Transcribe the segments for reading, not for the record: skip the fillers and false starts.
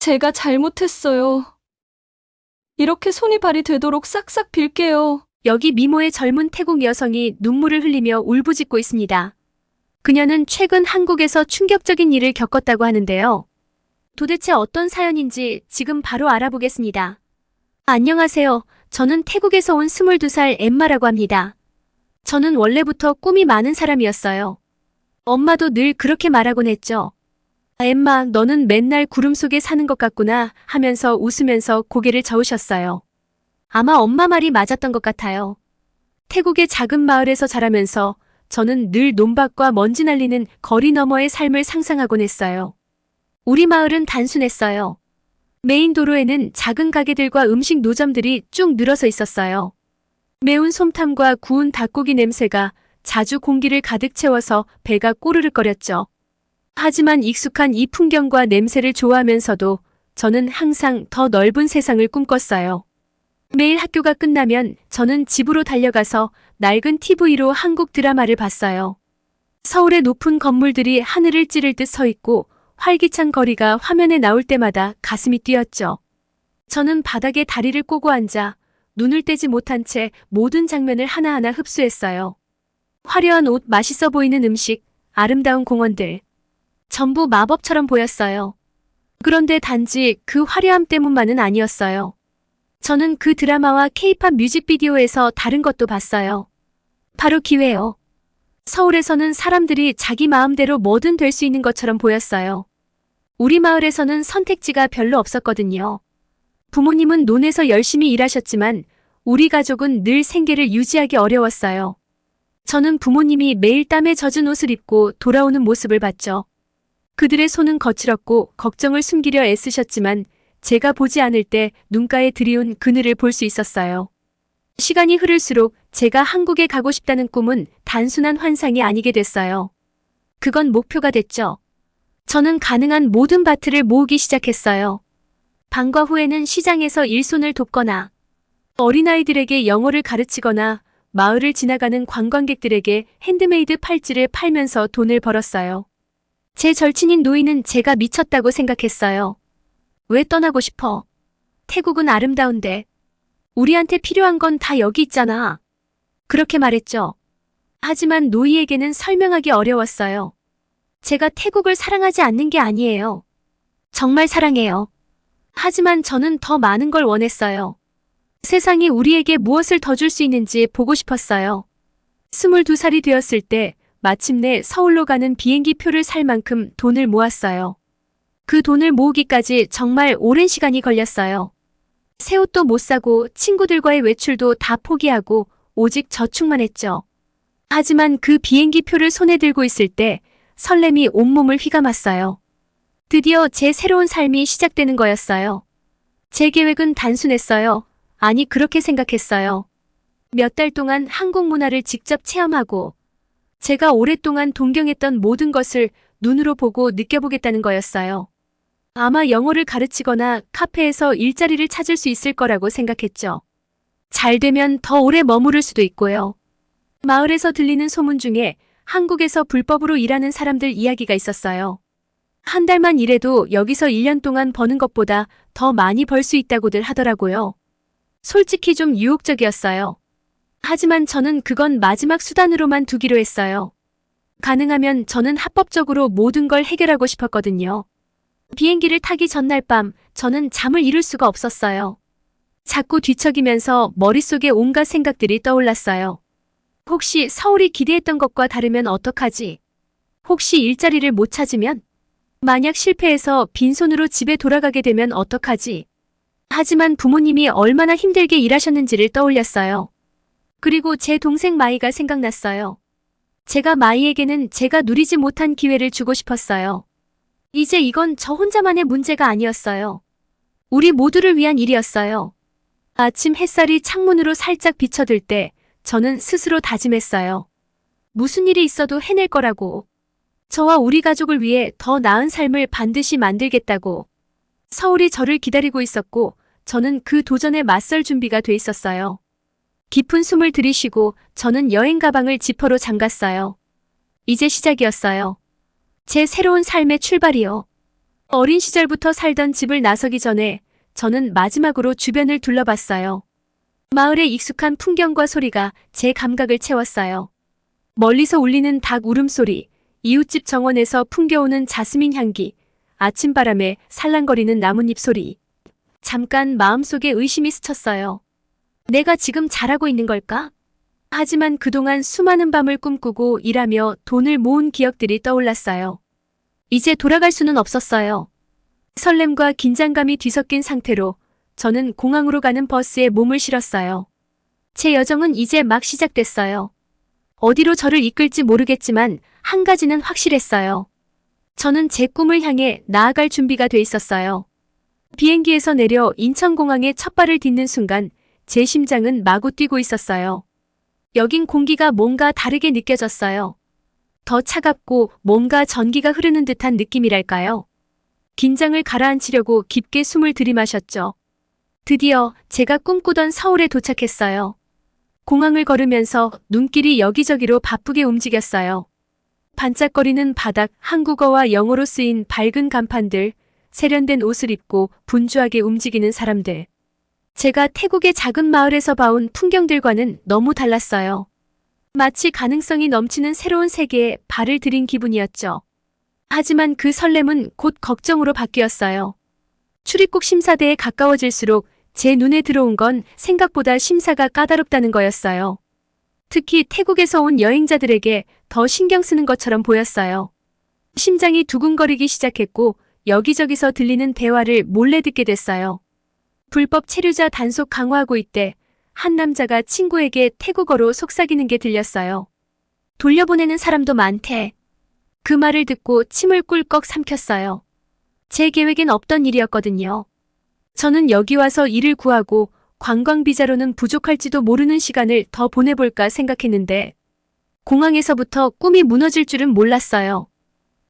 제가 잘못했어요. 이렇게 손이 발이 되도록 싹싹 빌게요. 여기 미모의 젊은 태국 여성이 눈물을 흘리며 울부짖고 있습니다. 그녀는 최근 한국에서 충격적인 일을 겪었다고 하는데요. 도대체 어떤 사연인지 지금 바로 알아보겠습니다. 안녕하세요. 저는 태국에서 온 22살 엠마라고 합니다. 저는 원래부터 꿈이 많은 사람이었어요. 엄마도 늘 그렇게 말하곤 했죠. 엠마, 너는 맨날 구름 속에 사는 것 같구나 하면서 웃으면서 고개를 저으셨어요. 아마 엄마 말이 맞았던 것 같아요. 태국의 작은 마을에서 자라면서 저는 늘 논밭과 먼지 날리는 거리 너머의 삶을 상상하곤 했어요. 우리 마을은 단순했어요. 메인 도로에는 작은 가게들과 음식 노점들이 쭉 늘어서 있었어요. 매운 솜탕과 구운 닭고기 냄새가 자주 공기를 가득 채워서 배가 꼬르륵거렸죠. 하지만 익숙한 이 풍경과 냄새를 좋아하면서도 저는 항상 더 넓은 세상을 꿈꿨어요. 매일 학교가 끝나면 저는 집으로 달려가서 낡은 TV로 한국 드라마를 봤어요. 서울의 높은 건물들이 하늘을 찌를 듯 서 있고 활기찬 거리가 화면에 나올 때마다 가슴이 뛰었죠. 저는 바닥에 다리를 꼬고 앉아 눈을 떼지 못한 채 모든 장면을 하나하나 흡수했어요. 화려한 옷, 맛있어 보이는 음식, 아름다운 공원들. 전부 마법처럼 보였어요. 그런데 단지 그 화려함 때문만은 아니었어요. 저는 그 드라마와 K-팝 뮤직비디오에서 다른 것도 봤어요. 바로 기회요. 서울에서는 사람들이 자기 마음대로 뭐든 될 수 있는 것처럼 보였어요. 우리 마을에서는 선택지가 별로 없었거든요. 부모님은 논에서 열심히 일하셨지만 우리 가족은 늘 생계를 유지하기 어려웠어요. 저는 부모님이 매일 땀에 젖은 옷을 입고 돌아오는 모습을 봤죠. 그들의 손은 거칠었고 걱정을 숨기려 애쓰셨지만 제가 보지 않을 때 눈가에 드리운 그늘을 볼 수 있었어요. 시간이 흐를수록 제가 한국에 가고 싶다는 꿈은 단순한 환상이 아니게 됐어요. 그건 목표가 됐죠. 저는 가능한 모든 바트를 모으기 시작했어요. 방과 후에는 시장에서 일손을 돕거나 어린아이들에게 영어를 가르치거나 마을을 지나가는 관광객들에게 핸드메이드 팔찌를 팔면서 돈을 벌었어요. 제 절친인 노이는 제가 미쳤다고 생각했어요. 왜 떠나고 싶어? 태국은 아름다운데. 우리한테 필요한 건 다 여기 있잖아. 그렇게 말했죠. 하지만 노이에게는 설명하기 어려웠어요. 제가 태국을 사랑하지 않는 게 아니에요. 정말 사랑해요. 하지만 저는 더 많은 걸 원했어요. 세상이 우리에게 무엇을 더 줄 수 있는지 보고 싶었어요. 22살이 되었을 때 마침내 서울로 가는 비행기 표를 살 만큼 돈을 모았어요. 그 돈을 모으기까지 정말 오랜 시간이 걸렸어요. 새 옷도 못 사고 친구들과의 외출도 다 포기하고 오직 저축만 했죠. 하지만 그 비행기 표를 손에 들고 있을 때 설렘이 온몸을 휘감았어요. 드디어 제 새로운 삶이 시작되는 거였어요. 제 계획은 단순했어요. 아니, 그렇게 생각했어요. 몇 달 동안 한국 문화를 직접 체험하고 제가 오랫동안 동경했던 모든 것을 눈으로 보고 느껴보겠다는 거였어요. 아마 영어를 가르치거나 카페에서 일자리를 찾을 수 있을 거라고 생각했죠. 잘 되면 더 오래 머무를 수도 있고요. 마을에서 들리는 소문 중에 한국에서 불법으로 일하는 사람들 이야기가 있었어요. 한 달만 일해도 여기서 1년 동안 버는 것보다 더 많이 벌 수 있다고들 하더라고요. 솔직히 좀 유혹적이었어요. 하지만 저는 그건 마지막 수단으로만 두기로 했어요. 가능하면 저는 합법적으로 모든 걸 해결하고 싶었거든요. 비행기를 타기 전날 밤 저는 잠을 이룰 수가 없었어요. 자꾸 뒤척이면서 머릿속에 온갖 생각들이 떠올랐어요. 혹시 서울이 기대했던 것과 다르면 어떡하지? 혹시 일자리를 못 찾으면? 만약 실패해서 빈손으로 집에 돌아가게 되면 어떡하지? 하지만 부모님이 얼마나 힘들게 일하셨는지를 떠올렸어요. 그리고 제 동생 마이가 생각났어요. 제가 마이에게는 제가 누리지 못한 기회를 주고 싶었어요. 이제 이건 저 혼자만의 문제가 아니었어요. 우리 모두를 위한 일이었어요. 아침 햇살이 창문으로 살짝 비쳐들 때 저는 스스로 다짐했어요. 무슨 일이 있어도 해낼 거라고. 저와 우리 가족을 위해 더 나은 삶을 반드시 만들겠다고. 서울이 저를 기다리고 있었고 저는 그 도전에 맞설 준비가 돼 있었어요. 깊은 숨을 들이쉬고 저는 여행 가방을 지퍼로 잠갔어요. 이제 시작이었어요. 제 새로운 삶의 출발이요. 어린 시절부터 살던 집을 나서기 전에 저는 마지막으로 주변을 둘러봤어요. 마을의 익숙한 풍경과 소리가 제 감각을 채웠어요. 멀리서 울리는 닭 울음소리, 이웃집 정원에서 풍겨오는 자스민 향기, 아침바람에 살랑거리는 나뭇잎 소리. 잠깐 마음속에 의심이 스쳤어요. 내가 지금 잘하고 있는 걸까? 하지만 그동안 수많은 밤을 꿈꾸고 일하며 돈을 모은 기억들이 떠올랐어요. 이제 돌아갈 수는 없었어요. 설렘과 긴장감이 뒤섞인 상태로 저는 공항으로 가는 버스에 몸을 실었어요. 제 여정은 이제 막 시작됐어요. 어디로 저를 이끌지 모르겠지만 한 가지는 확실했어요. 저는 제 꿈을 향해 나아갈 준비가 돼 있었어요. 비행기에서 내려 인천공항에 첫 발을 딛는 순간 제 심장은 마구 뛰고 있었어요. 여긴 공기가 뭔가 다르게 느껴졌어요. 더 차갑고 뭔가 전기가 흐르는 듯한 느낌이랄까요. 긴장을 가라앉히려고 깊게 숨을 들이마셨죠. 드디어 제가 꿈꾸던 서울에 도착했어요. 공항을 걸으면서 눈길이 여기저기로 바쁘게 움직였어요. 반짝거리는 바닥, 한국어와 영어로 쓰인 밝은 간판들, 세련된 옷을 입고 분주하게 움직이는 사람들. 제가 태국의 작은 마을에서 봐온 풍경들과는 너무 달랐어요. 마치 가능성이 넘치는 새로운 세계에 발을 들인 기분이었죠. 하지만 그 설렘은 곧 걱정으로 바뀌었어요. 출입국 심사대에 가까워질수록 제 눈에 들어온 건 생각보다 심사가 까다롭다는 거였어요. 특히 태국에서 온 여행자들에게 더 신경 쓰는 것처럼 보였어요. 심장이 두근거리기 시작했고 여기저기서 들리는 대화를 몰래 듣게 됐어요. 불법 체류자 단속 강화하고 있대. 한 남자가 친구에게 태국어로 속삭이는 게 들렸어요. 돌려보내는 사람도 많대. 그 말을 듣고 침을 꿀꺽 삼켰어요. 제 계획엔 없던 일이었거든요. 저는 여기 와서 일을 구하고 관광비자로는 부족할지도 모르는 시간을 더 보내볼까 생각했는데 공항에서부터 꿈이 무너질 줄은 몰랐어요.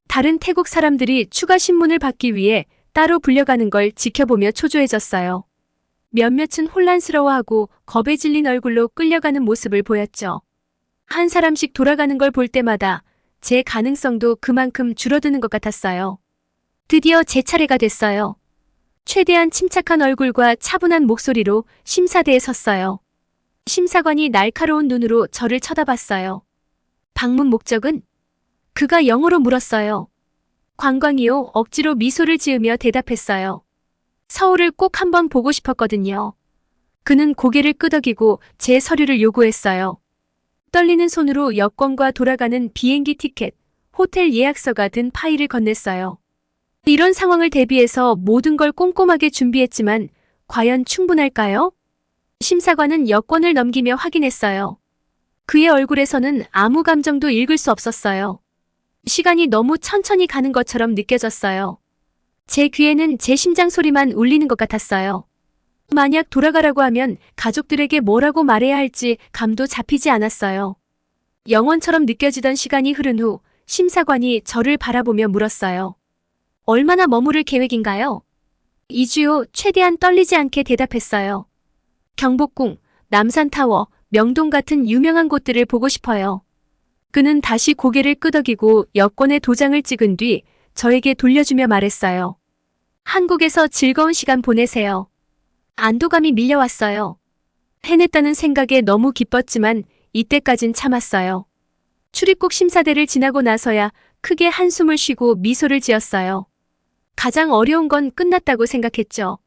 다른 태국 사람들이 추가 신문을 받기 위해 따로 불려가는 걸 지켜보며 초조해졌어요. 몇몇은 혼란스러워하고 겁에 질린 얼굴로 끌려가는 모습을 보였죠. 한 사람씩 돌아가는 걸 볼 때마다 제 가능성도 그만큼 줄어드는 것 같았어요. 드디어 제 차례가 됐어요. 최대한 침착한 얼굴과 차분한 목소리로 심사대에 섰어요. 심사관이 날카로운 눈으로 저를 쳐다봤어요. 방문 목적은? 그가 영어로 물었어요. 관광이요. 억지로 미소를 지으며 대답했어요. 서울을 꼭 한번 보고 싶었거든요. 그는 고개를 끄덕이고 제 서류를 요구했어요. 떨리는 손으로 여권과 돌아가는 비행기 티켓, 호텔 예약서가 든 파일을 건넸어요. 이런 상황을 대비해서 모든 걸 꼼꼼하게 준비했지만 과연 충분할까요? 심사관은 여권을 넘기며 확인했어요. 그의 얼굴에서는 아무 감정도 읽을 수 없었어요. 시간이 너무 천천히 가는 것처럼 느껴졌어요. 제 귀에는 제 심장 소리만 울리는 것 같았어요. 만약 돌아가라고 하면 가족들에게 뭐라고 말해야 할지 감도 잡히지 않았어요. 영원처럼 느껴지던 시간이 흐른 후 심사관이 저를 바라보며 물었어요. 얼마나 머무를 계획인가요? 2주요. 최대한 떨리지 않게 대답했어요. 경복궁, 남산타워, 명동 같은 유명한 곳들을 보고 싶어요. 그는 다시 고개를 끄덕이고 여권에 도장을 찍은 뒤 저에게 돌려주며 말했어요. 한국에서 즐거운 시간 보내세요. 안도감이 밀려왔어요. 해냈다는 생각에 너무 기뻤지만 이때까진 참았어요. 출입국 심사대를 지나고 나서야 크게 한숨을 쉬고 미소를 지었어요. 가장 어려운 건 끝났다고 생각했죠.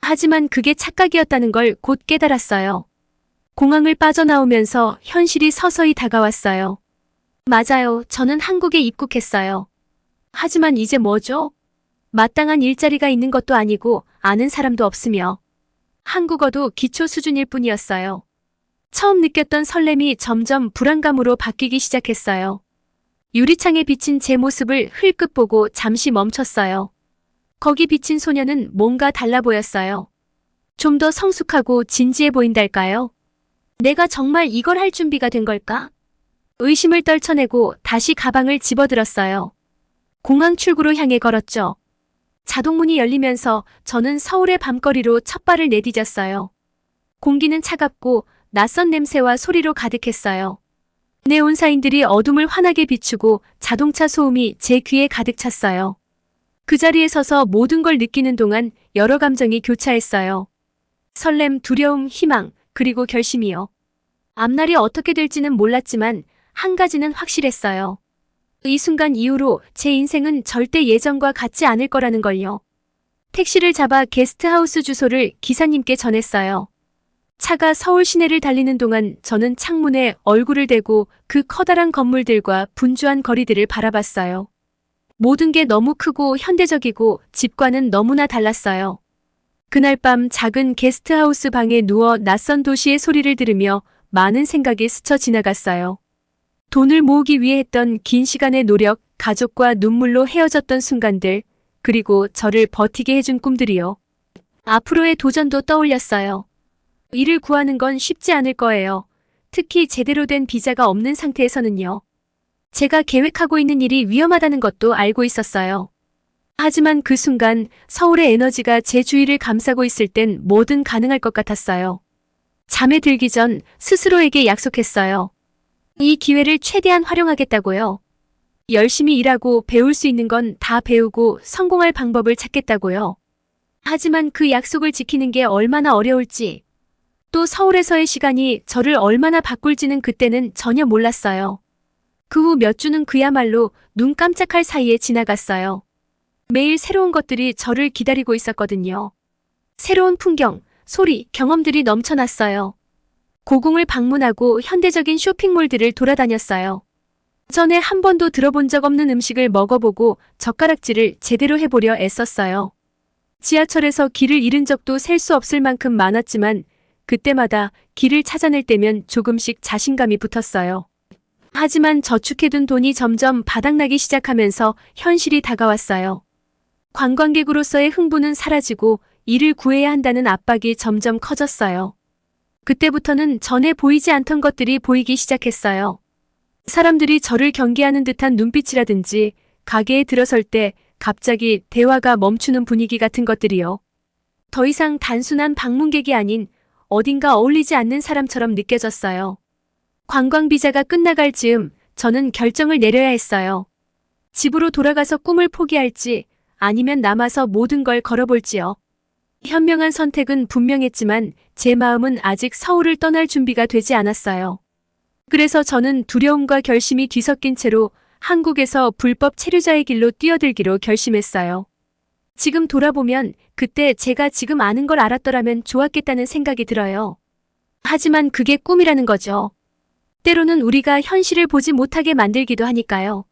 하지만 그게 착각이었다는 걸 곧 깨달았어요. 공항을 빠져나오면서 현실이 서서히 다가왔어요. 맞아요. 저는 한국에 입국했어요. 하지만 이제 뭐죠? 마땅한 일자리가 있는 것도 아니고 아는 사람도 없으며 한국어도 기초 수준일 뿐이었어요. 처음 느꼈던 설렘이 점점 불안감으로 바뀌기 시작했어요. 유리창에 비친 제 모습을 흘끗 보고 잠시 멈췄어요. 거기 비친 소녀는 뭔가 달라 보였어요. 좀 더 성숙하고 진지해 보인달까요? 내가 정말 이걸 할 준비가 된 걸까? 의심을 떨쳐내고 다시 가방을 집어들었어요. 공항 출구로 향해 걸었죠. 자동문이 열리면서 저는 서울의 밤거리로 첫 발을 내디뎠어요. 공기는 차갑고 낯선 냄새와 소리로 가득했어요. 네온사인들이 어둠을 환하게 비추고 자동차 소음이 제 귀에 가득 찼어요. 그 자리에 서서 모든 걸 느끼는 동안 여러 감정이 교차했어요. 설렘, 두려움, 희망, 그리고 결심이요. 앞날이 어떻게 될지는 몰랐지만 한 가지는 확실했어요. 이 순간 이후로 제 인생은 절대 예전과 같지 않을 거라는 걸요. 택시를 잡아 게스트하우스 주소를 기사님께 전했어요. 차가 서울 시내를 달리는 동안 저는 창문에 얼굴을 대고 그 커다란 건물들과 분주한 거리들을 바라봤어요. 모든 게 너무 크고 현대적이고 집과는 너무나 달랐어요. 그날 밤 작은 게스트하우스 방에 누워 낯선 도시의 소리를 들으며 많은 생각이 스쳐 지나갔어요. 돈을 모으기 위해 했던 긴 시간의 노력, 가족과 눈물로 헤어졌던 순간들, 그리고 저를 버티게 해준 꿈들이요. 앞으로의 도전도 떠올렸어요. 일을 구하는 건 쉽지 않을 거예요. 특히 제대로 된 비자가 없는 상태에서는요. 제가 계획하고 있는 일이 위험하다는 것도 알고 있었어요. 하지만 그 순간 서울의 에너지가 제 주위를 감싸고 있을 땐 뭐든 가능할 것 같았어요. 잠에 들기 전 스스로에게 약속했어요. 이 기회를 최대한 활용하겠다고요. 열심히 일하고 배울 수 있는 건 다 배우고 성공할 방법을 찾겠다고요. 하지만 그 약속을 지키는 게 얼마나 어려울지, 또 서울에서의 시간이 저를 얼마나 바꿀지는 그때는 전혀 몰랐어요. 그 후 몇 주는 그야말로 눈 깜짝할 사이에 지나갔어요. 매일 새로운 것들이 저를 기다리고 있었거든요. 새로운 풍경, 소리, 경험들이 넘쳐났어요. 고궁을 방문하고 현대적인 쇼핑몰들을 돌아다녔어요. 전에 한 번도 들어본 적 없는 음식을 먹어보고 젓가락질을 제대로 해보려 애썼어요. 지하철에서 길을 잃은 적도 셀 수 없을 만큼 많았지만 그때마다 길을 찾아낼 때면 조금씩 자신감이 붙었어요. 하지만 저축해둔 돈이 점점 바닥나기 시작하면서 현실이 다가왔어요. 관광객으로서의 흥분은 사라지고 일을 구해야 한다는 압박이 점점 커졌어요. 그때부터는 전에 보이지 않던 것들이 보이기 시작했어요. 사람들이 저를 경계하는 듯한 눈빛이라든지 가게에 들어설 때 갑자기 대화가 멈추는 분위기 같은 것들이요. 더 이상 단순한 방문객이 아닌 어딘가 어울리지 않는 사람처럼 느껴졌어요. 관광 비자가 끝나갈 즈음 저는 결정을 내려야 했어요. 집으로 돌아가서 꿈을 포기할지 아니면 남아서 모든 걸 걸어볼지요. 현명한 선택은 분명했지만 제 마음은 아직 서울을 떠날 준비가 되지 않았어요. 그래서 저는 두려움과 결심이 뒤섞인 채로 한국에서 불법 체류자의 길로 뛰어들기로 결심했어요. 지금 돌아보면 그때 제가 지금 아는 걸 알았더라면 좋았겠다는 생각이 들어요. 하지만 그게 꿈이라는 거죠. 때로는 우리가 현실을 보지 못하게 만들기도 하니까요.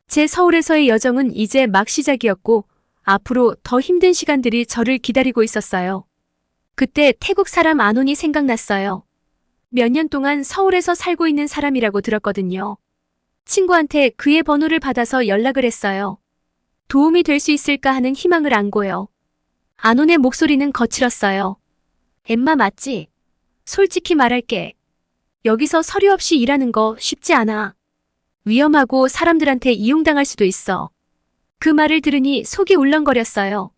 제 서울에서의 여정은 이제 막 시작이었고 앞으로 더 힘든 시간들이 저를 기다리고 있었어요. 그때 태국 사람 안온이 생각났어요. 몇 년 동안 서울에서 살고 있는 사람이라고 들었거든요. 친구한테 그의 번호를 받아서 연락을 했어요. 도움이 될 수 있을까 하는 희망을 안고요. 안온의 목소리는 거칠었어요. 엠마 맞지? 솔직히 말할게. 여기서 서류 없이 일하는 거 쉽지 않아. 위험하고 사람들한테 이용당할 수도 있어. 그 말을 들으니 속이 울렁거렸어요.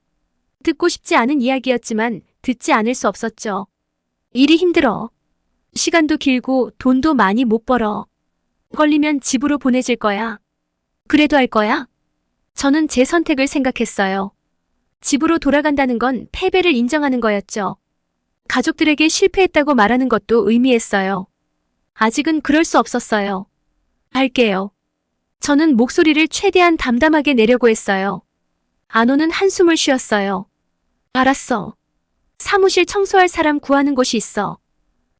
듣고 싶지 않은 이야기였지만 듣지 않을 수 없었죠. 일이 힘들어. 시간도 길고 돈도 많이 못 벌어. 걸리면 집으로 보내질 거야. 그래도 할 거야? 저는 제 선택을 생각했어요. 집으로 돌아간다는 건 패배를 인정하는 거였죠. 가족들에게 실패했다고 말하는 것도 의미했어요. 아직은 그럴 수 없었어요. 할게요. 저는 목소리를 최대한 담담하게 내려고 했어요. 안오는 한숨을 쉬었어요. 알았어. 사무실 청소할 사람 구하는 곳이 있어.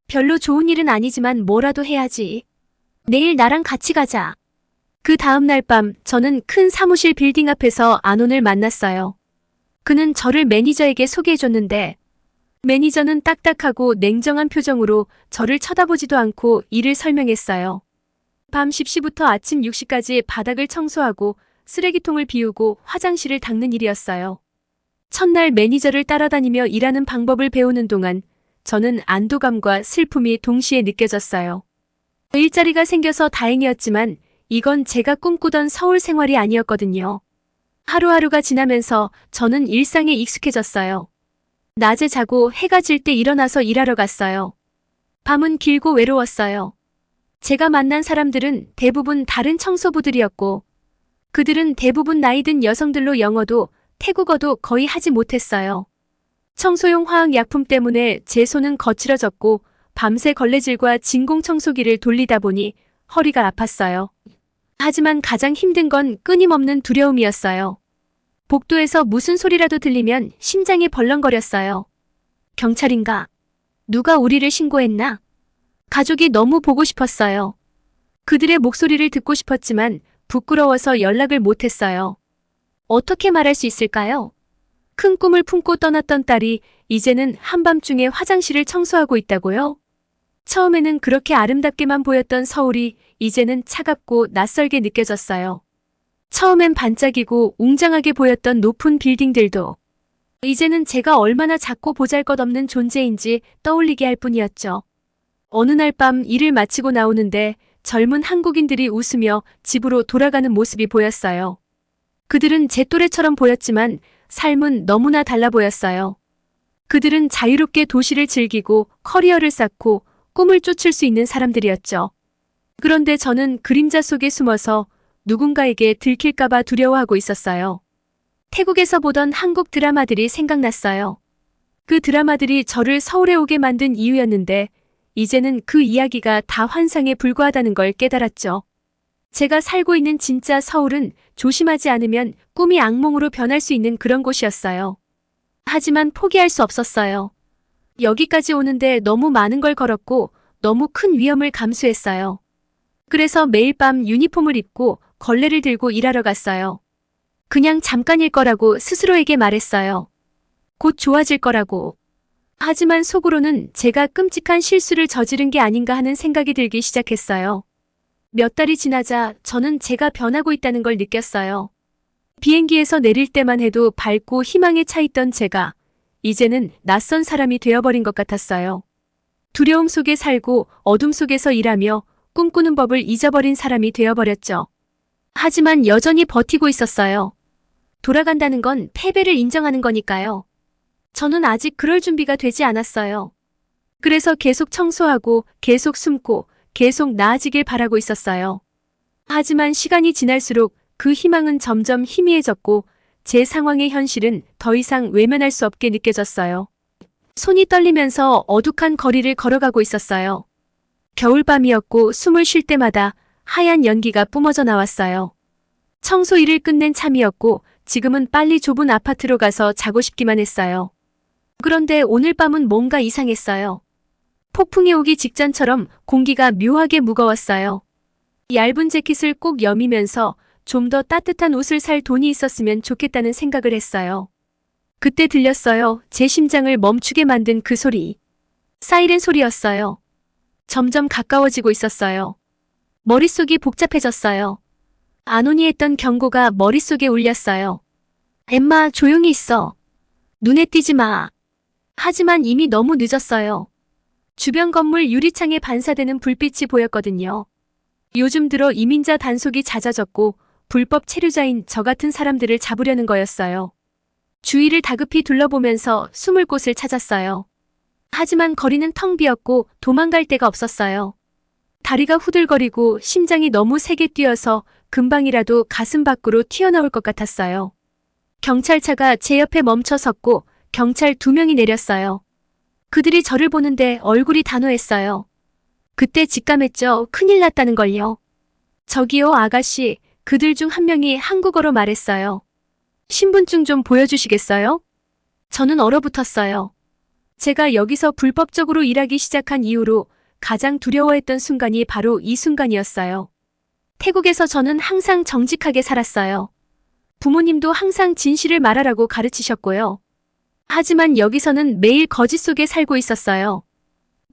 별로 좋은 일은 아니지만 뭐라도 해야지. 내일 나랑 같이 가자. 그 다음 날 밤 저는 큰 사무실 빌딩 앞에서 안온을 만났어요. 그는 저를 매니저에게 소개해줬는데 매니저는 딱딱하고 냉정한 표정으로 저를 쳐다보지도 않고 일을 설명했어요. 밤 10시부터 아침 6시까지 바닥을 청소하고 쓰레기통을 비우고 화장실을 닦는 일이었어요. 첫날 매니저를 따라다니며 일하는 방법을 배우는 동안 저는 안도감과 슬픔이 동시에 느껴졌어요. 일자리가 생겨서 다행이었지만 이건 제가 꿈꾸던 서울 생활이 아니었거든요. 하루하루가 지나면서 저는 일상에 익숙해졌어요. 낮에 자고 해가 질 때 일어나서 일하러 갔어요. 밤은 길고 외로웠어요. 제가 만난 사람들은 대부분 다른 청소부들이었고 그들은 대부분 나이 든 여성들로 영어도 태국어도 거의 하지 못했어요. 청소용 화학약품 때문에 제 손은 거칠어졌고 밤새 걸레질과 진공청소기를 돌리다 보니 허리가 아팠어요. 하지만 가장 힘든 건 끊임없는 두려움이었어요. 복도에서 무슨 소리라도 들리면 심장이 벌렁거렸어요. 경찰인가? 누가 우리를 신고했나? 가족이 너무 보고 싶었어요. 그들의 목소리를 듣고 싶었지만 부끄러워서 연락을 못했어요. 어떻게 말할 수 있을까요? 큰 꿈을 품고 떠났던 딸이 이제는 한밤중에 화장실을 청소하고 있다고요? 처음에는 그렇게 아름답게만 보였던 서울이 이제는 차갑고 낯설게 느껴졌어요. 처음엔 반짝이고 웅장하게 보였던 높은 빌딩들도 이제는 제가 얼마나 작고 보잘것없는 존재인지 떠올리게 할 뿐이었죠. 어느 날 밤 일을 마치고 나오는데 젊은 한국인들이 웃으며 집으로 돌아가는 모습이 보였어요. 그들은 제 또래처럼 보였지만 삶은 너무나 달라 보였어요. 그들은 자유롭게 도시를 즐기고 커리어를 쌓고 꿈을 쫓을 수 있는 사람들이었죠. 그런데 저는 그림자 속에 숨어서 누군가에게 들킬까봐 두려워하고 있었어요. 태국에서 보던 한국 드라마들이 생각났어요. 그 드라마들이 저를 서울에 오게 만든 이유였는데 이제는 그 이야기가 다 환상에 불과하다는 걸 깨달았죠. 제가 살고 있는 진짜 서울은 조심하지 않으면 꿈이 악몽으로 변할 수 있는 그런 곳이었어요. 하지만 포기할 수 없었어요. 여기까지 오는데 너무 많은 걸 걸었고 너무 큰 위험을 감수했어요. 그래서 매일 밤 유니폼을 입고 걸레를 들고 일하러 갔어요. 그냥 잠깐일 거라고 스스로에게 말했어요. 곧 좋아질 거라고. 하지만 속으로는 제가 끔찍한 실수를 저지른 게 아닌가 하는 생각이 들기 시작했어요. 몇 달이 지나자 저는 제가 변하고 있다는 걸 느꼈어요. 비행기에서 내릴 때만 해도 밝고 희망에 차 있던 제가 이제는 낯선 사람이 되어버린 것 같았어요. 두려움 속에 살고 어둠 속에서 일하며 꿈꾸는 법을 잊어버린 사람이 되어버렸죠. 하지만 여전히 버티고 있었어요. 돌아간다는 건 패배를 인정하는 거니까요. 저는 아직 그럴 준비가 되지 않았어요. 그래서 계속 청소하고 계속 숨고 계속 나아지길 바라고 있었어요. 하지만 시간이 지날수록 그 희망은 점점 희미해졌고 제 상황의 현실은 더 이상 외면할 수 없게 느껴졌어요. 손이 떨리면서 어둑한 거리를 걸어가고 있었어요. 겨울밤이었고 숨을 쉴 때마다 하얀 연기가 뿜어져 나왔어요. 청소 일을 끝낸 참이었고 지금은 빨리 좁은 아파트로 가서 자고 싶기만 했어요. 그런데 오늘 밤은 뭔가 이상했어요. 폭풍이 오기 직전처럼 공기가 묘하게 무거웠어요. 얇은 재킷을 꼭 여미면서 좀 더 따뜻한 옷을 살 돈이 있었으면 좋겠다는 생각을 했어요. 그때 들렸어요. 제 심장을 멈추게 만든 그 소리. 사이렌 소리였어요. 점점 가까워지고 있었어요. 머릿속이 복잡해졌어요. 안 오니 했던 경고가 머릿속에 울렸어요. 엠마, 조용히 있어. 눈에 띄지 마. 하지만 이미 너무 늦었어요. 주변 건물 유리창에 반사되는 불빛이 보였거든요. 요즘 들어 이민자 단속이 잦아졌고 불법 체류자인 저 같은 사람들을 잡으려는 거였어요. 주위를 다급히 둘러보면서 숨을 곳을 찾았어요. 하지만 거리는 텅 비었고 도망갈 데가 없었어요. 다리가 후들거리고 심장이 너무 세게 뛰어서 금방이라도 가슴 밖으로 튀어나올 것 같았어요. 경찰차가 제 옆에 멈춰 섰고 경찰 2명이 내렸어요. 그들이 저를 보는데 얼굴이 단호했어요. 그때 직감했죠. 큰일 났다는 걸요. 저기요, 아가씨. 그들 중 한 명이 한국어로 말했어요. 신분증 좀 보여주시겠어요? 저는 얼어붙었어요. 제가 여기서 불법적으로 일하기 시작한 이후로 가장 두려워했던 순간이 바로 이 순간이었어요. 태국에서 저는 항상 정직하게 살았어요. 부모님도 항상 진실을 말하라고 가르치셨고요. 하지만 여기서는 매일 거짓 속에 살고 있었어요.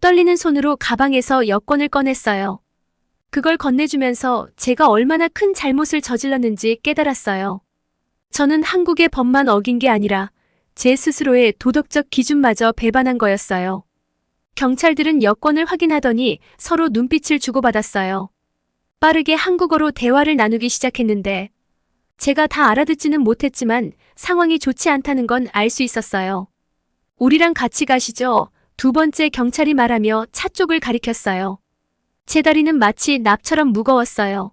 떨리는 손으로 가방에서 여권을 꺼냈어요. 그걸 건네주면서 제가 얼마나 큰 잘못을 저질렀는지 깨달았어요. 저는 한국의 법만 어긴 게 아니라 제 스스로의 도덕적 기준마저 배반한 거였어요. 경찰들은 여권을 확인하더니 서로 눈빛을 주고받았어요. 빠르게 한국어로 대화를 나누기 시작했는데 제가 다 알아듣지는 못했지만 상황이 좋지 않다는 건 알 수 있었어요. 우리랑 같이 가시죠. 2번째 경찰이 말하며 차 쪽을 가리켰어요. 제 다리는 마치 납처럼 무거웠어요.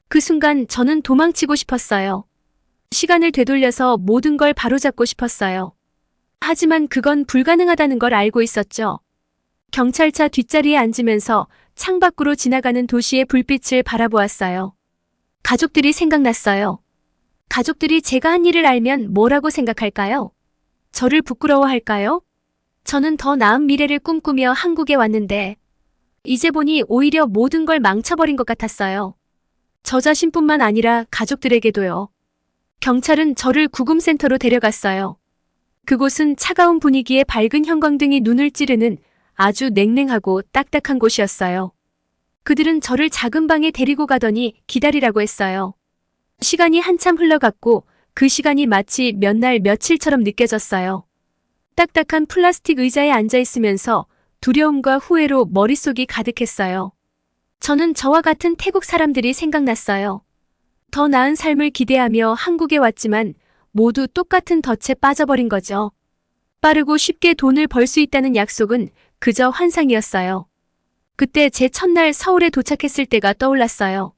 그 순간 저는 도망치고 싶었어요. 시간을 되돌려서 모든 걸 바로잡고 싶었어요. 하지만 그건 불가능하다는 걸 알고 있었죠. 경찰차 뒷자리에 앉으면서 창밖으로 지나가는 도시의 불빛을 바라보았어요. 가족들이 생각났어요. 가족들이 제가 한 일을 알면 뭐라고 생각할까요? 저를 부끄러워할까요? 저는 더 나은 미래를 꿈꾸며 한국에 왔는데 이제 보니 오히려 모든 걸 망쳐버린 것 같았어요. 저 자신뿐만 아니라 가족들에게도요. 경찰은 저를 구금센터로 데려갔어요. 그곳은 차가운 분위기에 밝은 형광등이 눈을 찌르는 아주 냉랭하고 딱딱한 곳이었어요. 그들은 저를 작은 방에 데리고 가더니 기다리라고 했어요. 시간이 한참 흘러갔고 그 시간이 마치 몇 날 며칠처럼 느껴졌어요. 딱딱한 플라스틱 의자에 앉아 있으면서 두려움과 후회로 머릿속이 가득했어요. 저는 저와 같은 태국 사람들이 생각났어요. 더 나은 삶을 기대하며 한국에 왔지만 모두 똑같은 덫에 빠져버린 거죠. 빠르고 쉽게 돈을 벌 수 있다는 약속은 그저 환상이었어요. 그때 제 첫날 서울에 도착했을 때가 떠올랐어요.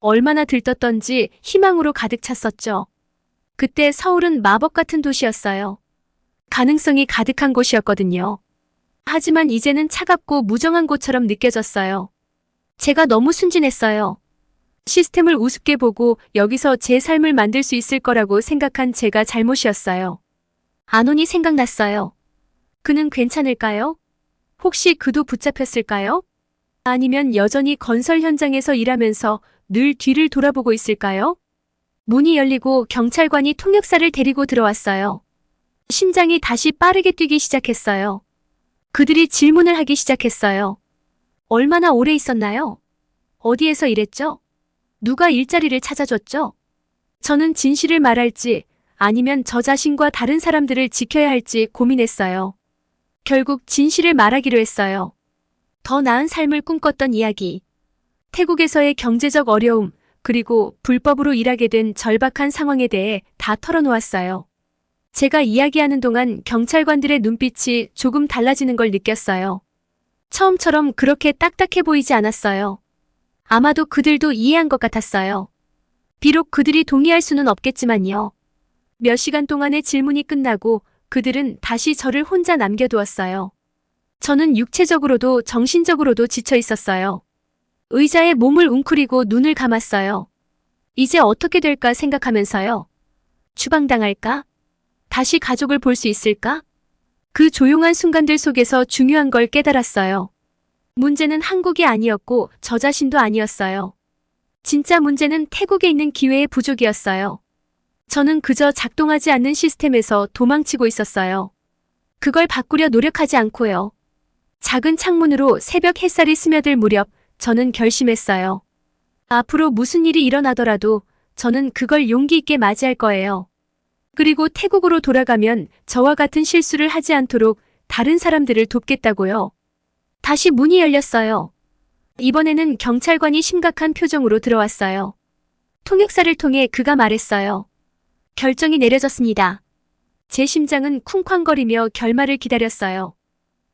얼마나 들떴던지 희망으로 가득 찼었죠. 그때 서울은 마법 같은 도시였어요. 가능성이 가득한 곳이었거든요. 하지만 이제는 차갑고 무정한 곳처럼 느껴졌어요. 제가 너무 순진했어요. 시스템을 우습게 보고 여기서 제 삶을 만들 수 있을 거라고 생각한 제가 잘못이었어요. 안온이 생각났어요. 그는 괜찮을까요? 혹시 그도 붙잡혔을까요? 아니면 여전히 건설 현장에서 일하면서 늘 뒤를 돌아보고 있을까요? 문이 열리고 경찰관이 통역사를 데리고 들어왔어요. 심장이 다시 빠르게 뛰기 시작했어요. 그들이 질문을 하기 시작했어요. 얼마나 오래 있었나요? 어디에서 일했죠? 누가 일자리를 찾아줬죠? 저는 진실을 말할지 아니면 저 자신과 다른 사람들을 지켜야 할지 고민했어요. 결국 진실을 말하기로 했어요. 더 나은 삶을 꿈꿨던 이야기. 태국에서의 경제적 어려움, 그리고 불법으로 일하게 된 절박한 상황에 대해 다 털어놓았어요. 제가 이야기하는 동안 경찰관들의 눈빛이 조금 달라지는 걸 느꼈어요. 처음처럼 그렇게 딱딱해 보이지 않았어요. 아마도 그들도 이해한 것 같았어요. 비록 그들이 동의할 수는 없겠지만요. 몇 시간 동안의 질문이 끝나고 그들은 다시 저를 혼자 남겨두었어요. 저는 육체적으로도 정신적으로도 지쳐 있었어요. 의자에 몸을 웅크리고 눈을 감았어요. 이제 어떻게 될까 생각하면서요. 추방당할까? 다시 가족을 볼 수 있을까? 그 조용한 순간들 속에서 중요한 걸 깨달았어요. 문제는 한국이 아니었고 저 자신도 아니었어요. 진짜 문제는 태국에 있는 기회의 부족이었어요. 저는 그저 작동하지 않는 시스템에서 도망치고 있었어요. 그걸 바꾸려 노력하지 않고요. 작은 창문으로 새벽 햇살이 스며들 무렵 저는 결심했어요. 앞으로 무슨 일이 일어나더라도 저는 그걸 용기 있게 맞이할 거예요. 그리고 태국으로 돌아가면 저와 같은 실수를 하지 않도록 다른 사람들을 돕겠다고요. 다시 문이 열렸어요. 이번에는 경찰관이 심각한 표정으로 들어왔어요. 통역사를 통해 그가 말했어요. 결정이 내려졌습니다. 제 심장은 쿵쾅거리며 결말을 기다렸어요.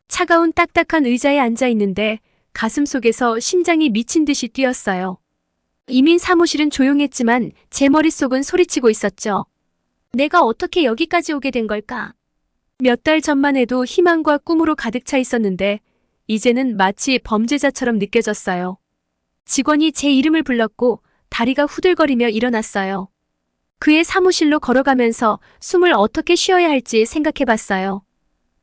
차가운 딱딱한 의자에 앉아 있는데 가슴 속에서 심장이 미친 듯이 뛰었어요. 이민 사무실은 조용했지만 제 머릿속은 소리치고 있었죠. 내가 어떻게 여기까지 오게 된 걸까? 몇 달 전만 해도 희망과 꿈으로 가득 차 있었는데 이제는 마치 범죄자처럼 느껴졌어요. 직원이 제 이름을 불렀고 다리가 후들거리며 일어났어요. 그의 사무실로 걸어가면서 숨을 어떻게 쉬어야 할지 생각해봤어요.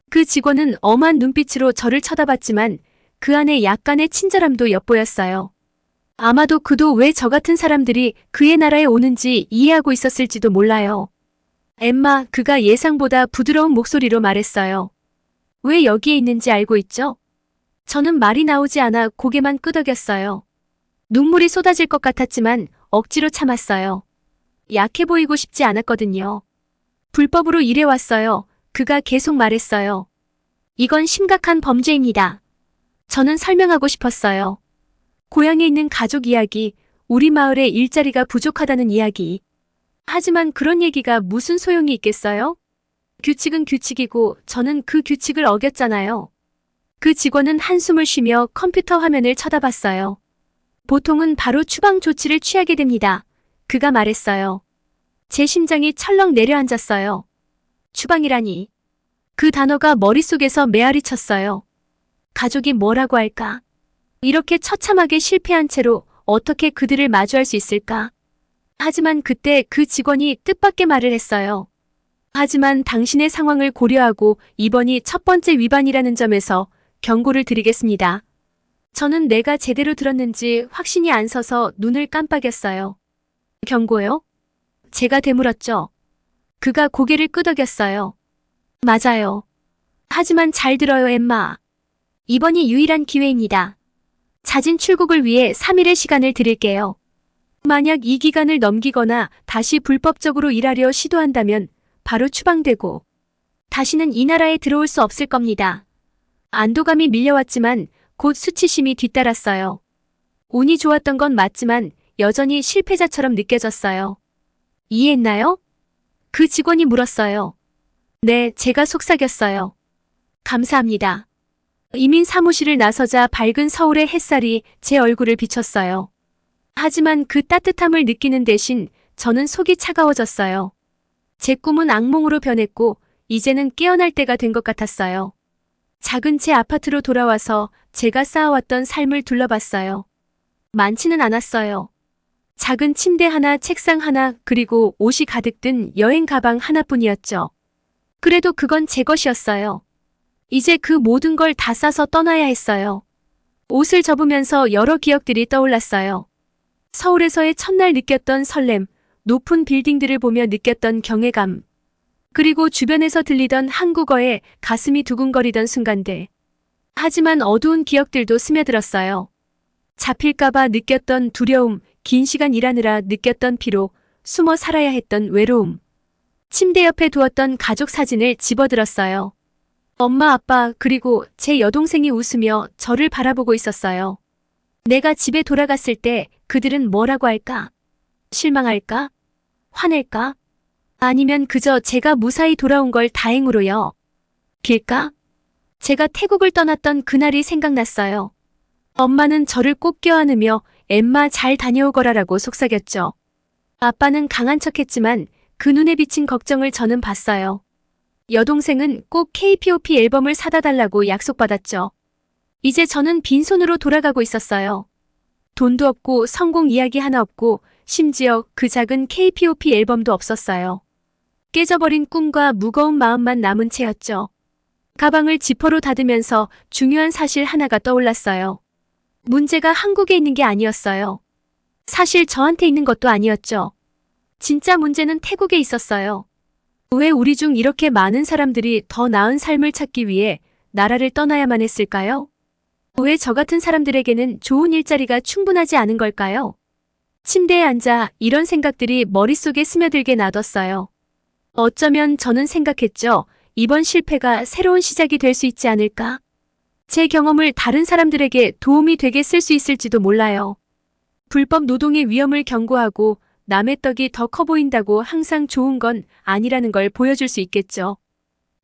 그 직원은 엄한 눈빛으로 저를 쳐다봤지만 그 안에 약간의 친절함도 엿보였어요. 아마도 그도 왜 저 같은 사람들이 그의 나라에 오는지 이해하고 있었을지도 몰라요. 엠마, 그가 예상보다 부드러운 목소리로 말했어요. 왜 여기에 있는지 알고 있죠? 저는 말이 나오지 않아 고개만 끄덕였어요. 눈물이 쏟아질 것 같았지만 억지로 참았어요. 약해 보이고 싶지 않았거든요. 불법으로 일해왔어요. 그가 계속 말했어요. 이건 심각한 범죄입니다. 저는 설명하고 싶었어요. 고향에 있는 가족 이야기, 우리 마을에 일자리가 부족하다는 이야기. 하지만 그런 얘기가 무슨 소용이 있겠어요? 규칙은 규칙이고 저는 그 규칙을 어겼잖아요. 그 직원은 한숨을 쉬며 컴퓨터 화면을 쳐다봤어요. 보통은 바로 추방 조치를 취하게 됩니다. 그가 말했어요. 제 심장이 철렁 내려앉았어요. 추방이라니. 그 단어가 머릿속에서 메아리 쳤어요. 가족이 뭐라고 할까? 이렇게 처참하게 실패한 채로 어떻게 그들을 마주할 수 있을까? 하지만 그때 그 직원이 뜻밖의 말을 했어요. 하지만 당신의 상황을 고려하고 이번이 첫 번째 위반이라는 점에서 경고를 드리겠습니다. 저는 내가 제대로 들었는지 확신이 안 서서 눈을 깜빡였어요. 경고요? 제가 되물었죠. 그가 고개를 끄덕였어요. 맞아요. 하지만 잘 들어요, 엠마. 이번이 유일한 기회입니다. 자진 출국을 위해 3일의 시간을 드릴게요. 만약 이 기간을 넘기거나 다시 불법적으로 일하려 시도한다면 바로 추방되고 다시는 이 나라에 들어올 수 없을 겁니다. 안도감이 밀려왔지만 곧 수치심이 뒤따랐어요. 운이 좋았던 건 맞지만 여전히 실패자처럼 느껴졌어요. 이해했나요? 그 직원이 물었어요. 네, 제가 속삭였어요. 감사합니다. 이민 사무실을 나서자 밝은 서울의 햇살이 제 얼굴을 비췄어요. 하지만 그 따뜻함을 느끼는 대신 저는 속이 차가워졌어요. 제 꿈은 악몽으로 변했고 이제는 깨어날 때가 된 것 같았어요. 작은 제 아파트로 돌아와서 제가 쌓아왔던 삶을 둘러봤어요. 많지는 않았어요. 작은 침대 하나, 책상 하나, 그리고 옷이 가득 든 여행 가방 하나뿐이었죠. 그래도 그건 제 것이었어요. 이제 그 모든 걸 다 싸서 떠나야 했어요. 옷을 접으면서 여러 기억들이 떠올랐어요. 서울에서의 첫날 느꼈던 설렘, 높은 빌딩들을 보며 느꼈던 경외감, 그리고 주변에서 들리던 한국어에 가슴이 두근거리던 순간들. 하지만 어두운 기억들도 스며들었어요. 잡힐까봐 느꼈던 두려움, 긴 시간 일하느라 느꼈던 피로, 숨어 살아야 했던 외로움. 침대 옆에 두었던 가족 사진을 집어들었어요. 엄마, 아빠, 그리고 제 여동생이 웃으며 저를 바라보고 있었어요. 내가 집에 돌아갔을 때 그들은 뭐라고 할까? 실망할까? 화낼까? 아니면 그저 제가 무사히 돌아온 걸 다행으로요. 길까? 제가 태국을 떠났던 그날이 생각났어요. 엄마는 저를 꼭 껴안으며 엠마 잘 다녀오거라라고 속삭였죠. 아빠는 강한 척했지만 그 눈에 비친 걱정을 저는 봤어요. 여동생은 꼭 K-pop 앨범을 사다 달라고 약속받았죠. 이제 저는 빈손으로 돌아가고 있었어요. 돈도 없고 성공 이야기 하나 없고 심지어 그 작은 K-pop 앨범도 없었어요. 깨져버린 꿈과 무거운 마음만 남은 채였죠. 가방을 지퍼로 닫으면서 중요한 사실 하나가 떠올랐어요. 문제가 한국에 있는 게 아니었어요. 사실 저한테 있는 것도 아니었죠. 진짜 문제는 태국에 있었어요. 왜 우리 중 이렇게 많은 사람들이 더 나은 삶을 찾기 위해 나라를 떠나야만 했을까요? 왜 저 같은 사람들에게는 좋은 일자리가 충분하지 않은 걸까요? 침대에 앉아 이런 생각들이 머릿속에 스며들게 놔뒀어요. 어쩌면 저는 생각했죠. 이번 실패가 새로운 시작이 될 수 있지 않을까? 제 경험을 다른 사람들에게 도움이 되게 쓸 수 있을지도 몰라요. 불법 노동의 위험을 경고하고 남의 떡이 더 커 보인다고 항상 좋은 건 아니라는 걸 보여줄 수 있겠죠.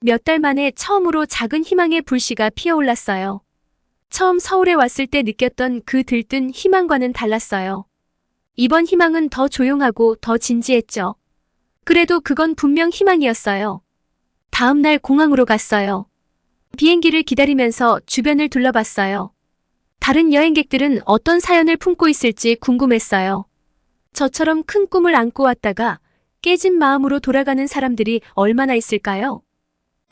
몇 달 만에 처음으로 작은 희망의 불씨가 피어올랐어요. 처음 서울에 왔을 때 느꼈던 그 들뜬 희망과는 달랐어요. 이번 희망은 더 조용하고 더 진지했죠. 그래도 그건 분명 희망이었어요. 다음 날 공항으로 갔어요. 비행기를 기다리면서 주변을 둘러봤어요. 다른 여행객들은 어떤 사연을 품고 있을지 궁금했어요. 저처럼 큰 꿈을 안고 왔다가 깨진 마음으로 돌아가는 사람들이 얼마나 있을까요?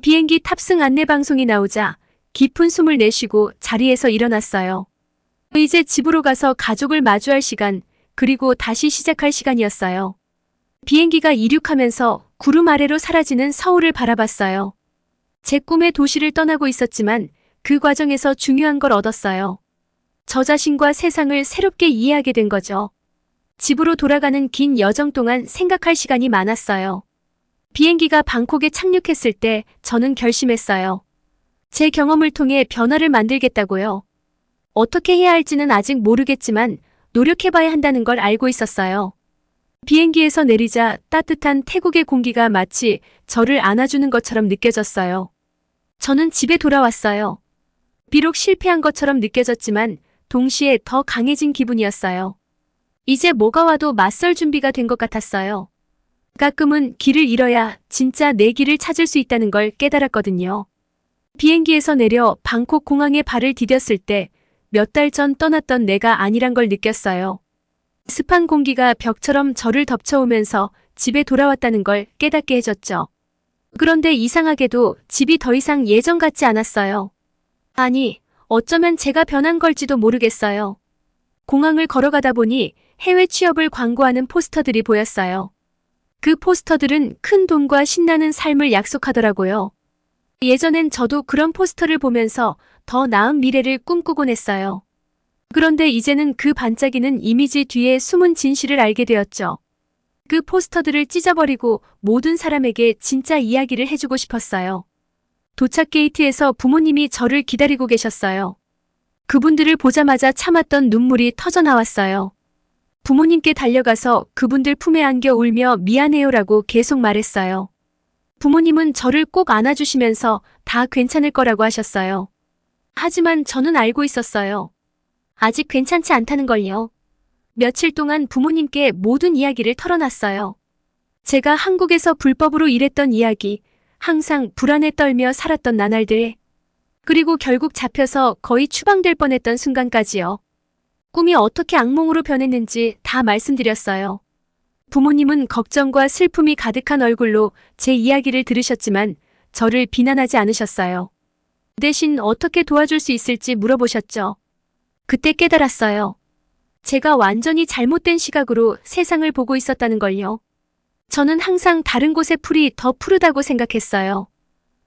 비행기 탑승 안내 방송이 나오자 깊은 숨을 내쉬고 자리에서 일어났어요. 이제 집으로 가서 가족을 마주할 시간, 그리고 다시 시작할 시간이었어요. 비행기가 이륙하면서 구름 아래로 사라지는 서울을 바라봤어요. 제 꿈의 도시를 떠나고 있었지만 그 과정에서 중요한 걸 얻었어요. 저 자신과 세상을 새롭게 이해하게 된 거죠. 집으로 돌아가는 긴 여정 동안 생각할 시간이 많았어요. 비행기가 방콕에 착륙했을 때 저는 결심했어요. 제 경험을 통해 변화를 만들겠다고요. 어떻게 해야 할지는 아직 모르겠지만 노력해봐야 한다는 걸 알고 있었어요. 비행기에서 내리자 따뜻한 태국의 공기가 마치 저를 안아주는 것처럼 느껴졌어요. 저는 집에 돌아왔어요. 비록 실패한 것처럼 느껴졌지만 동시에 더 강해진 기분이었어요. 이제 뭐가 와도 맞설 준비가 된 것 같았어요. 가끔은 길을 잃어야 진짜 내 길을 찾을 수 있다는 걸 깨달았거든요. 비행기에서 내려 방콕 공항에 발을 디뎠을 때 몇 달 전 떠났던 내가 아니란 걸 느꼈어요. 습한 공기가 벽처럼 저를 덮쳐오면서 집에 돌아왔다는 걸 깨닫게 해줬죠. 그런데 이상하게도 집이 더 이상 예전 같지 않았어요. 아니, 어쩌면 제가 변한 걸지도 모르겠어요. 공항을 걸어가다 보니 해외 취업을 광고하는 포스터들이 보였어요. 그 포스터들은 큰 돈과 신나는 삶을 약속하더라고요. 예전엔 저도 그런 포스터를 보면서 더 나은 미래를 꿈꾸곤 했어요. 그런데 이제는 그 반짝이는 이미지 뒤에 숨은 진실을 알게 되었죠. 그 포스터들을 찢어버리고 모든 사람에게 진짜 이야기를 해주고 싶었어요. 도착 게이트에서 부모님이 저를 기다리고 계셨어요. 그분들을 보자마자 참았던 눈물이 터져 나왔어요. 부모님께 달려가서 그분들 품에 안겨 울며 미안해요라고 계속 말했어요. 부모님은 저를 꼭 안아주시면서 다 괜찮을 거라고 하셨어요. 하지만 저는 알고 있었어요. 아직 괜찮지 않다는 걸요. 며칠 동안 부모님께 모든 이야기를 털어놨어요. 제가 한국에서 불법으로 일했던 이야기, 항상 불안에 떨며 살았던 나날들, 그리고 결국 잡혀서 거의 추방될 뻔했던 순간까지요. 꿈이 어떻게 악몽으로 변했는지 다 말씀드렸어요. 부모님은 걱정과 슬픔이 가득한 얼굴로 제 이야기를 들으셨지만 저를 비난하지 않으셨어요. 대신 어떻게 도와줄 수 있을지 물어보셨죠. 그때 깨달았어요. 제가 완전히 잘못된 시각으로 세상을 보고 있었다는 걸요. 저는 항상 다른 곳의 풀이 더 푸르다고 생각했어요.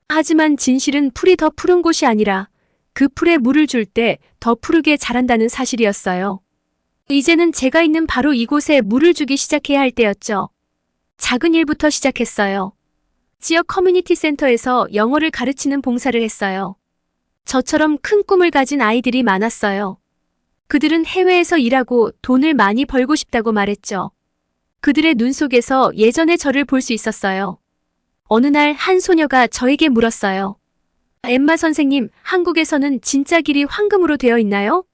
하지만 진실은 풀이 더 푸른 곳이 아니라 그 풀에 물을 줄 때 더 푸르게 자란다는 사실이었어요. 이제는 제가 있는 바로 이곳에 물을 주기 시작해야 할 때였죠. 작은 일부터 시작했어요. 지역 커뮤니티 센터에서 영어를 가르치는 봉사를 했어요. 저처럼 큰 꿈을 가진 아이들이 많았어요. 그들은 해외에서 일하고 돈을 많이 벌고 싶다고 말했죠. 그들의 눈 속에서 예전의 저를 볼 수 있었어요. 어느 날 한 소녀가 저에게 물었어요. 엠마 선생님, 한국에서는 진짜 길이 황금으로 되어 있나요?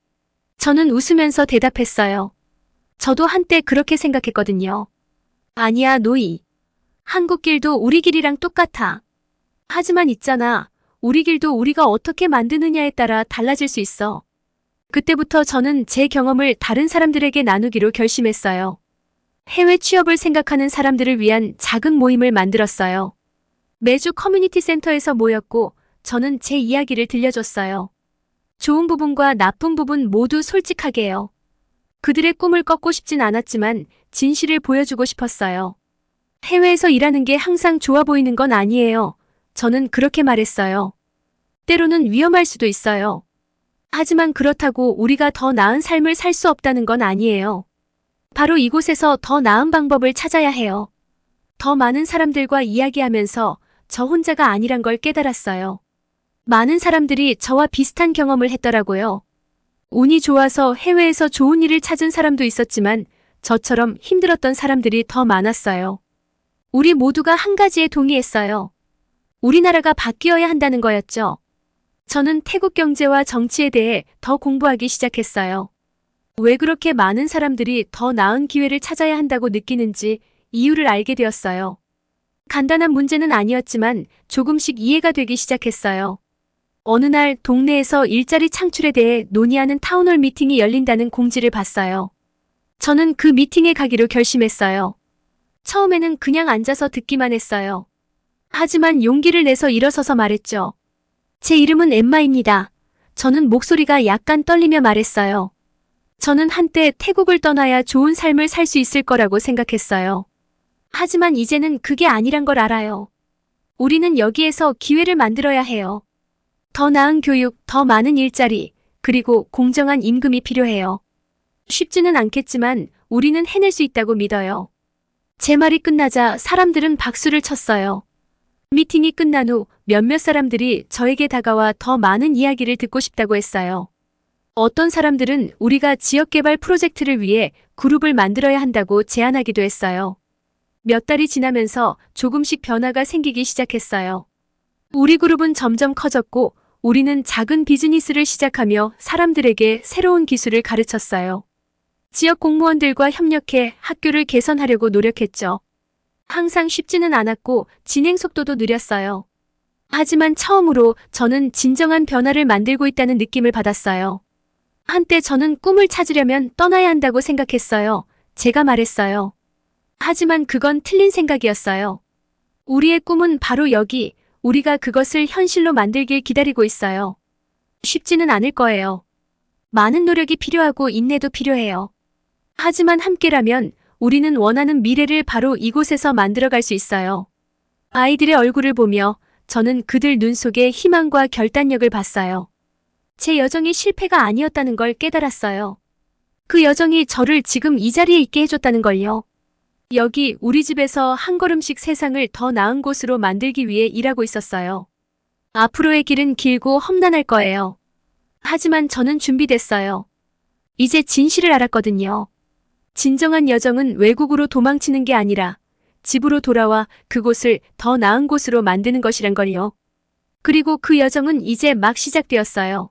저는 웃으면서 대답했어요. 저도 한때 그렇게 생각했거든요. 아니야, 노이. 한국 길도 우리 길이랑 똑같아. 하지만 있잖아. 우리 길도 우리가 어떻게 만드느냐에 따라 달라질 수 있어. 그때부터 저는 제 경험을 다른 사람들에게 나누기로 결심했어요. 해외 취업을 생각하는 사람들을 위한 작은 모임을 만들었어요. 매주 커뮤니티 센터에서 모였고 저는 제 이야기를 들려줬어요. 좋은 부분과 나쁜 부분 모두 솔직하게요. 그들의 꿈을 꺾고 싶진 않았지만 진실을 보여주고 싶었어요. 해외에서 일하는 게 항상 좋아 보이는 건 아니에요. 저는 그렇게 말했어요. 때로는 위험할 수도 있어요. 하지만 그렇다고 우리가 더 나은 삶을 살 수 없다는 건 아니에요. 바로 이곳에서 더 나은 방법을 찾아야 해요. 더 많은 사람들과 이야기하면서 저 혼자가 아니란 걸 깨달았어요. 많은 사람들이 저와 비슷한 경험을 했더라고요. 운이 좋아서 해외에서 좋은 일을 찾은 사람도 있었지만 저처럼 힘들었던 사람들이 더 많았어요. 우리 모두가 한 가지에 동의했어요. 우리나라가 바뀌어야 한다는 거였죠. 저는 태국 경제와 정치에 대해 더 공부하기 시작했어요. 왜 그렇게 많은 사람들이 더 나은 기회를 찾아야 한다고 느끼는지 이유를 알게 되었어요. 간단한 문제는 아니었지만 조금씩 이해가 되기 시작했어요. 어느 날 동네에서 일자리 창출에 대해 논의하는 타운홀 미팅이 열린다는 공지를 봤어요. 저는 그 미팅에 가기로 결심했어요. 처음에는 그냥 앉아서 듣기만 했어요. 하지만 용기를 내서 일어서서 말했죠. 제 이름은 엠마입니다. 저는 목소리가 약간 떨리며 말했어요. 저는 한때 태국을 떠나야 좋은 삶을 살 수 있을 거라고 생각했어요. 하지만 이제는 그게 아니란 걸 알아요. 우리는 여기에서 기회를 만들어야 해요. 더 나은 교육, 더 많은 일자리, 그리고 공정한 임금이 필요해요. 쉽지는 않겠지만 우리는 해낼 수 있다고 믿어요. 제 말이 끝나자 사람들은 박수를 쳤어요. 미팅이 끝난 후 몇몇 사람들이 저에게 다가와 더 많은 이야기를 듣고 싶다고 했어요. 어떤 사람들은 우리가 지역개발 프로젝트를 위해 그룹을 만들어야 한다고 제안하기도 했어요. 몇 달이 지나면서 조금씩 변화가 생기기 시작했어요. 우리 그룹은 점점 커졌고 우리는 작은 비즈니스를 시작하며 사람들에게 새로운 기술을 가르쳤어요. 지역 공무원들과 협력해 학교를 개선하려고 노력했죠. 항상 쉽지는 않았고 진행 속도도 느렸어요. 하지만 처음으로 저는 진정한 변화를 만들고 있다는 느낌을 받았어요. 한때 저는 꿈을 찾으려면 떠나야 한다고 생각했어요. 제가 말했어요. 하지만 그건 틀린 생각이었어요. 우리의 꿈은 바로 여기, 우리가 그것을 현실로 만들길 기다리고 있어요. 쉽지는 않을 거예요. 많은 노력이 필요하고 인내도 필요해요. 하지만 함께라면 우리는 원하는 미래를 바로 이곳에서 만들어갈 수 있어요. 아이들의 얼굴을 보며 저는 그들 눈 속에 희망과 결단력을 봤어요. 제 여정이 실패가 아니었다는 걸 깨달았어요. 그 여정이 저를 지금 이 자리에 있게 해줬다는 걸요. 여기 우리 집에서 한 걸음씩 세상을 더 나은 곳으로 만들기 위해 일하고 있었어요. 앞으로의 길은 길고 험난할 거예요. 하지만 저는 준비됐어요. 이제 진실을 알았거든요. 진정한 여정은 외국으로 도망치는 게 아니라 집으로 돌아와 그곳을 더 나은 곳으로 만드는 것이란 걸요. 그리고 그 여정은 이제 막 시작되었어요.